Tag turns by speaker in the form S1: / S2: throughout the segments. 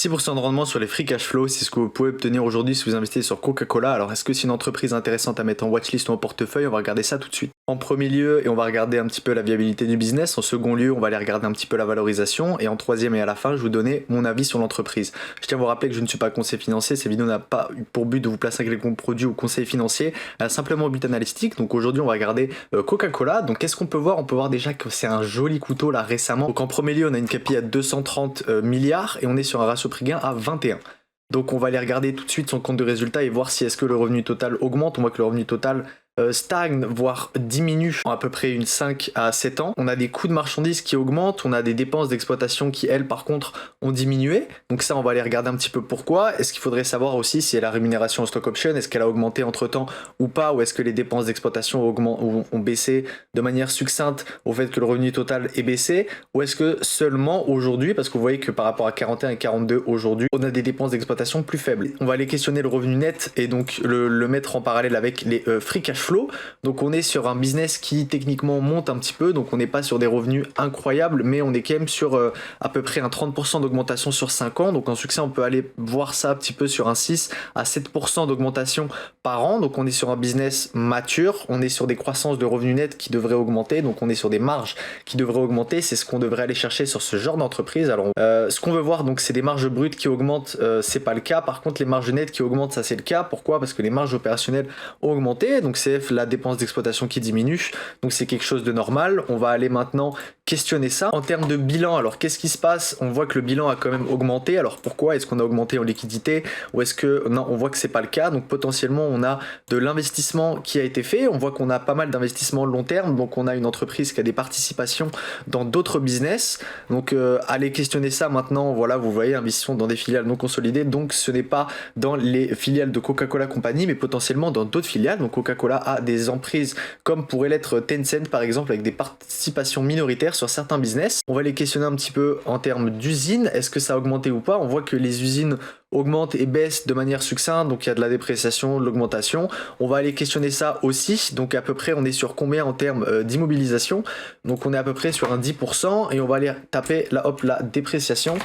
S1: 6% de rendement sur les free cash flow, c'est ce que vous pouvez obtenir aujourd'hui si vous investissez sur Coca-Cola. Alors est-ce que c'est une entreprise intéressante à mettre en watchlist ou en portefeuille? On va regarder ça tout de suite. En premier lieu, et on va regarder un petit peu la viabilité du business. En second lieu, on va aller regarder un petit peu la valorisation. Et en troisième et à la fin, je vais vous donner mon avis sur l'entreprise. Je tiens à vous rappeler que je ne suis pas conseiller financier. Cette vidéo n'a pas eu pour but de vous placer un quelconque produit ou conseil financier. Elle a simplement un but analytique. Donc aujourd'hui, on va regarder Coca-Cola. Donc qu'est-ce qu'on peut voir? On peut voir déjà que c'est un joli couteau là récemment. Donc en premier lieu, on a une capi à 230 milliards et on est sur un ratio prix gain à 21. Donc on va aller regarder tout de suite son compte de résultat et voir si est-ce que le revenu total augmente. On voit que le revenu total stagne, voire diminue en à peu près une 5 à 7 ans. On a des coûts de marchandises qui augmentent, on a des dépenses d'exploitation qui, elles, par contre, ont diminué. Donc ça, on va aller regarder un petit peu pourquoi. Est-ce qu'il faudrait savoir aussi si la rémunération en stock option, est-ce qu'elle a augmenté entre-temps ou pas, ou est-ce que les dépenses d'exploitation ont baissé de manière succincte au fait que le revenu total est baissé, ou est-ce que seulement aujourd'hui, parce que vous voyez que par rapport à 41 et 42 aujourd'hui, on a des dépenses d'exploitation plus faibles. On va aller questionner le revenu net et donc le mettre en parallèle avec les free cash flow. Donc on est sur un business qui techniquement monte un petit peu, donc on n'est pas sur des revenus incroyables, mais on est quand même sur à peu près un 30% d'augmentation sur 5 ans. Donc en succès, on peut aller voir ça un petit peu sur un 6 à 7% d'augmentation par an. Donc on est sur un business mature, on est sur des croissances de revenus nets qui devraient augmenter, donc on est sur des marges qui devraient augmenter. C'est ce qu'on devrait aller chercher sur ce genre d'entreprise. Alors ce qu'on veut voir, donc c'est des marges brutes qui augmentent, c'est pas le cas. Par contre, les marges nettes qui augmentent, ça c'est le cas. Pourquoi? Parce que les marges opérationnelles ont augmenté, donc c'est la dépense d'exploitation qui diminue, donc c'est quelque chose de normal. On va aller maintenant questionner ça. En termes de bilan, alors qu'est-ce qui se passe? On voit que le bilan a quand même augmenté. Alors pourquoi? Est-ce qu'on a augmenté en liquidité ou est-ce que non? On voit que c'est pas le cas. Donc potentiellement on a de l'investissement qui a été fait. On voit qu'on a pas mal d'investissements long terme. Donc on a une entreprise qui a des participations dans d'autres business. Donc allez questionner ça maintenant. Voilà, vous voyez, investissement dans des filiales non consolidées. Donc ce n'est pas dans les filiales de Coca-Cola Company, mais potentiellement dans d'autres filiales. Donc Coca-Cola a des emprises comme pourrait l'être Tencent par exemple, avec des participations minoritaires sur certains business. On va les questionner un petit peu en termes d'usines. Est-ce que ça a augmenté ou pas? On voit que les usines augmentent et baissent de manière succincte, donc il y a de la dépréciation, de l'augmentation. On va aller questionner ça aussi, donc à peu près on est sur combien en termes d'immobilisation? Donc on est à peu près sur un 10% et on va aller taper la dépréciation.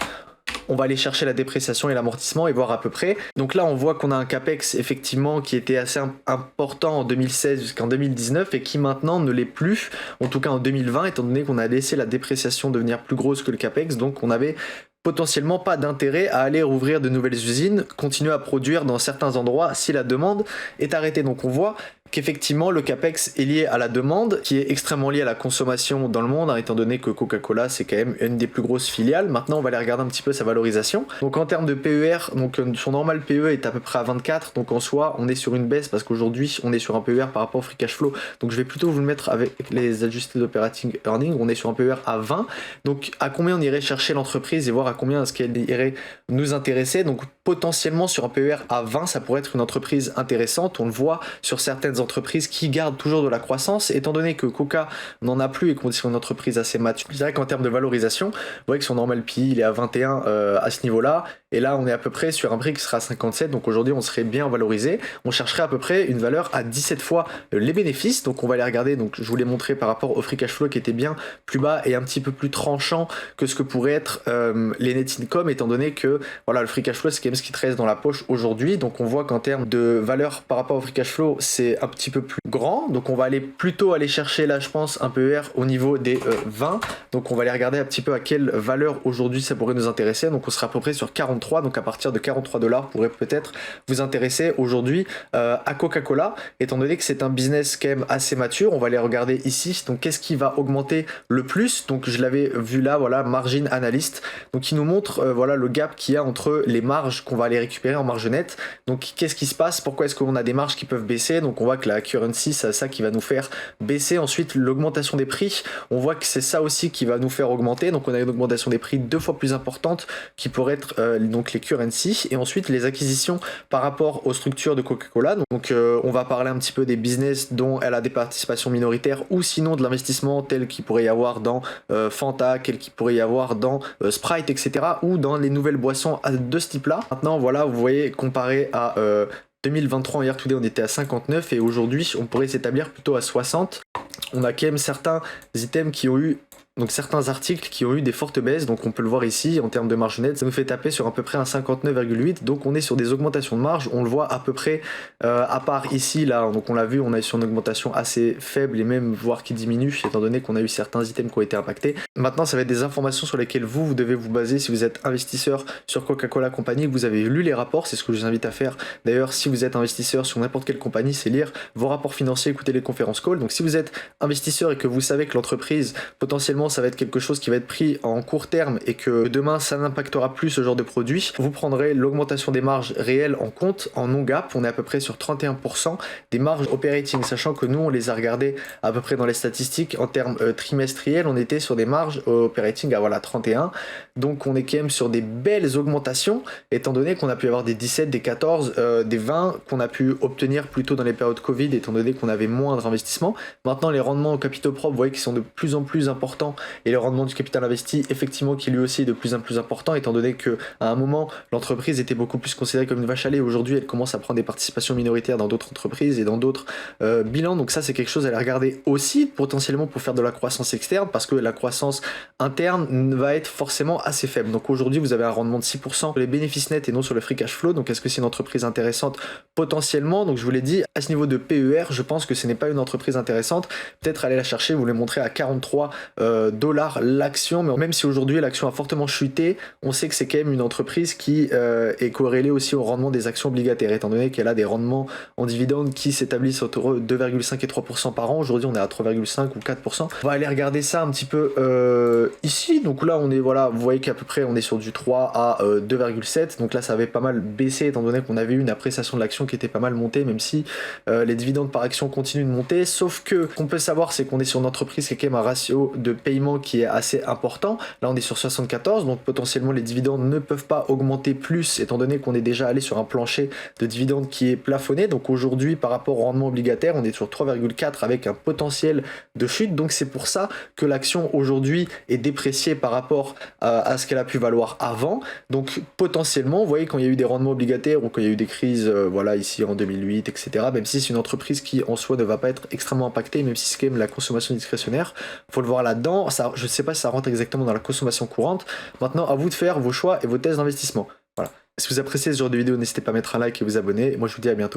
S1: On va aller chercher la dépréciation et l'amortissement et voir à peu près. Donc là, on voit qu'on a un capex effectivement qui était assez important en 2016 jusqu'en 2019 et qui maintenant ne l'est plus, en tout cas en 2020, étant donné qu'on a laissé la dépréciation devenir plus grosse que le capex. Donc on avait potentiellement pas d'intérêt à aller rouvrir de nouvelles usines, continuer à produire dans certains endroits si la demande est arrêtée. Donc on voit qu'effectivement le capex est lié à la demande, qui est extrêmement lié à la consommation dans le monde, étant donné que Coca-Cola c'est quand même une des plus grosses filiales. Maintenant on va aller regarder un petit peu sa valorisation. Donc en termes de PER, donc son normal PE est à peu près à 24, donc en soi on est sur une baisse parce qu'aujourd'hui on est sur un PER par rapport au free cash flow. Donc je vais plutôt vous le mettre avec les ajustés d'operating earning, on est sur un PER à 20. Donc à combien on irait chercher l'entreprise et voir à combien est-ce qu'elle irait nous intéresser. Donc potentiellement sur un PER à 20 ça pourrait être une entreprise intéressante. On le voit sur certaines entreprises qui gardent toujours de la croissance, étant donné que Coca n'en a plus et qu'on est sur une entreprise assez mature. Je dirais qu'en termes de valorisation, vous voyez que son normal PE il est à 21 à ce niveau-là, et là on est à peu près sur un prix qui sera à 57, donc aujourd'hui on serait bien valorisé. On chercherait à peu près une valeur à 17 fois les bénéfices, donc on va aller regarder. Donc je vous l'ai montré par rapport au free cash flow qui était bien plus bas et un petit peu plus tranchant que ce que pourrait être les net income, étant donné que voilà, le free cash flow c'est quand même ce qui te reste dans la poche aujourd'hui. Donc on voit qu'en termes de valeur par rapport au free cash flow c'est un petit peu plus grand, donc on va plutôt aller chercher là je pense un PER au niveau des 20. Donc on va aller regarder un petit peu à quelle valeur aujourd'hui ça pourrait nous intéresser. Donc on sera à peu près sur 43, donc à partir de 43 $ pourrait peut-être vous intéresser aujourd'hui à Coca-Cola, étant donné que c'est un business quand même assez mature. On va aller regarder ici, donc qu'est-ce qui va augmenter le plus. Donc je l'avais vu là, voilà, margin analyst, donc il nous montre voilà le gap qu'il y a entre les marges qu'on va aller récupérer en marge nette. Donc qu'est-ce qui se passe, pourquoi est-ce qu'on a des marges qui peuvent baisser? Donc on voit que la currency c'est ça qui va nous faire baisser. Ensuite l'augmentation des prix, on voit que c'est ça aussi qui va nous faire augmenter. Donc on a une augmentation des prix 2 fois plus importante qui pourrait être donc les currency, et ensuite les acquisitions par rapport aux structures de Coca-Cola. Donc on va parler un petit peu des business dont elle a des participations minoritaires, ou sinon de l'investissement tel qu'il pourrait y avoir dans Fanta, tel qu'il pourrait y avoir dans Sprite, etc., ou dans les nouvelles boissons de ce type là. Maintenant voilà, vous voyez, comparé à 2023 en year to day on était à 59 et aujourd'hui on pourrait s'établir plutôt à 60. On a quand même certains items qui ont eu Donc certains articles qui ont eu des fortes baisses, donc on peut le voir ici en termes de marge nette, ça nous fait taper sur à peu près un 59,8, donc on est sur des augmentations de marge, on le voit à peu près, à part ici, là, donc on l'a vu, on est sur une augmentation assez faible et même voire qui diminue, étant donné qu'on a eu certains items qui ont été impactés. Maintenant, ça va être des informations sur lesquelles vous devez vous baser si vous êtes investisseur sur Coca-Cola Company, que vous avez lu les rapports, c'est ce que je vous invite à faire. D'ailleurs, si vous êtes investisseur sur n'importe quelle compagnie, c'est lire vos rapports financiers, écouter les conférences call. Donc si vous êtes investisseur et que vous savez que l'entreprise, potentiellement, ça va être quelque chose qui va être pris en court terme et que demain, ça n'impactera plus ce genre de produit, vous prendrez l'augmentation des marges réelles en compte, en non-gap. On est à peu près sur 31% des marges operating, sachant que nous, on les a regardées à peu près dans les statistiques en termes trimestriels, on était sur des marges operating à voilà 31. Donc on est quand même sur des belles augmentations, étant donné qu'on a pu avoir des 17, des 14, des 20 qu'on a pu obtenir plutôt dans les périodes Covid, étant donné qu'on avait moindre investissement. Maintenant, les rendements au capitaux propres, vous voyez qu'ils sont de plus en plus importants, et le rendement du capital investi, effectivement, qui lui aussi est de plus en plus important, étant donné qu'à un moment, l'entreprise était beaucoup plus considérée comme une vache à lait. Aujourd'hui, elle commence à prendre des participations minoritaires dans d'autres entreprises et dans d'autres bilans. Donc ça, c'est quelque chose à aller regarder aussi, potentiellement pour faire de la croissance externe, parce que la croissance interne va être forcément assez faible. Donc aujourd'hui, vous avez un rendement de 6% sur les bénéfices nets et non sur le free cash flow. Donc est-ce que c'est une entreprise intéressante? Potentiellement. Donc je vous l'ai dit, à ce niveau de PER, je pense que ce n'est pas une entreprise intéressante. Peut-être aller la chercher, vous les montrer à 43 dollars l'action, mais même si aujourd'hui l'action a fortement chuté, on sait que c'est quand même une entreprise qui est corrélée aussi au rendement des actions obligataires, étant donné qu'elle a des rendements en dividendes qui s'établissent entre 2,5 et 3% par an. Aujourd'hui, on est à 3,5 ou 4%. On va aller regarder ça un petit peu ici. Donc là, on est, voilà, vous voyez qu'à peu près, on est sur du 3 à 2,7. Donc là, ça avait pas mal baissé, étant donné qu'on avait eu une appréciation de l'action qui était pas mal montée, même si les dividendes par action continuent de monter. Sauf que, ce qu'on peut savoir, c'est qu'on est sur une entreprise qui a quand même un ratio de paiement qui est assez important. Là, on est sur 74, donc potentiellement, les dividendes ne peuvent pas augmenter plus, étant donné qu'on est déjà allé sur un plancher de dividendes qui est plafonné. Donc aujourd'hui, par rapport au rendement obligataire, on est sur 3,4 avec un potentiel de chute. Donc c'est pour ça que l'action aujourd'hui est dépréciée par rapport à ce qu'elle a pu valoir avant. Donc potentiellement, vous voyez, quand il y a eu des rendements obligataires ou quand il y a eu des crises, voilà, ici en 2008, etc., même si c'est une entreprise qui en soi ne va pas être extrêmement impactée, même si c'est quand même la consommation discrétionnaire, faut le voir là-dedans. Ça, je ne sais pas si ça rentre exactement dans la consommation courante. Maintenant, à vous de faire vos choix et vos tests d'investissement. Voilà. Si vous appréciez ce genre de vidéo, n'hésitez pas à mettre un like et vous abonner. Moi, je vous dis à bientôt.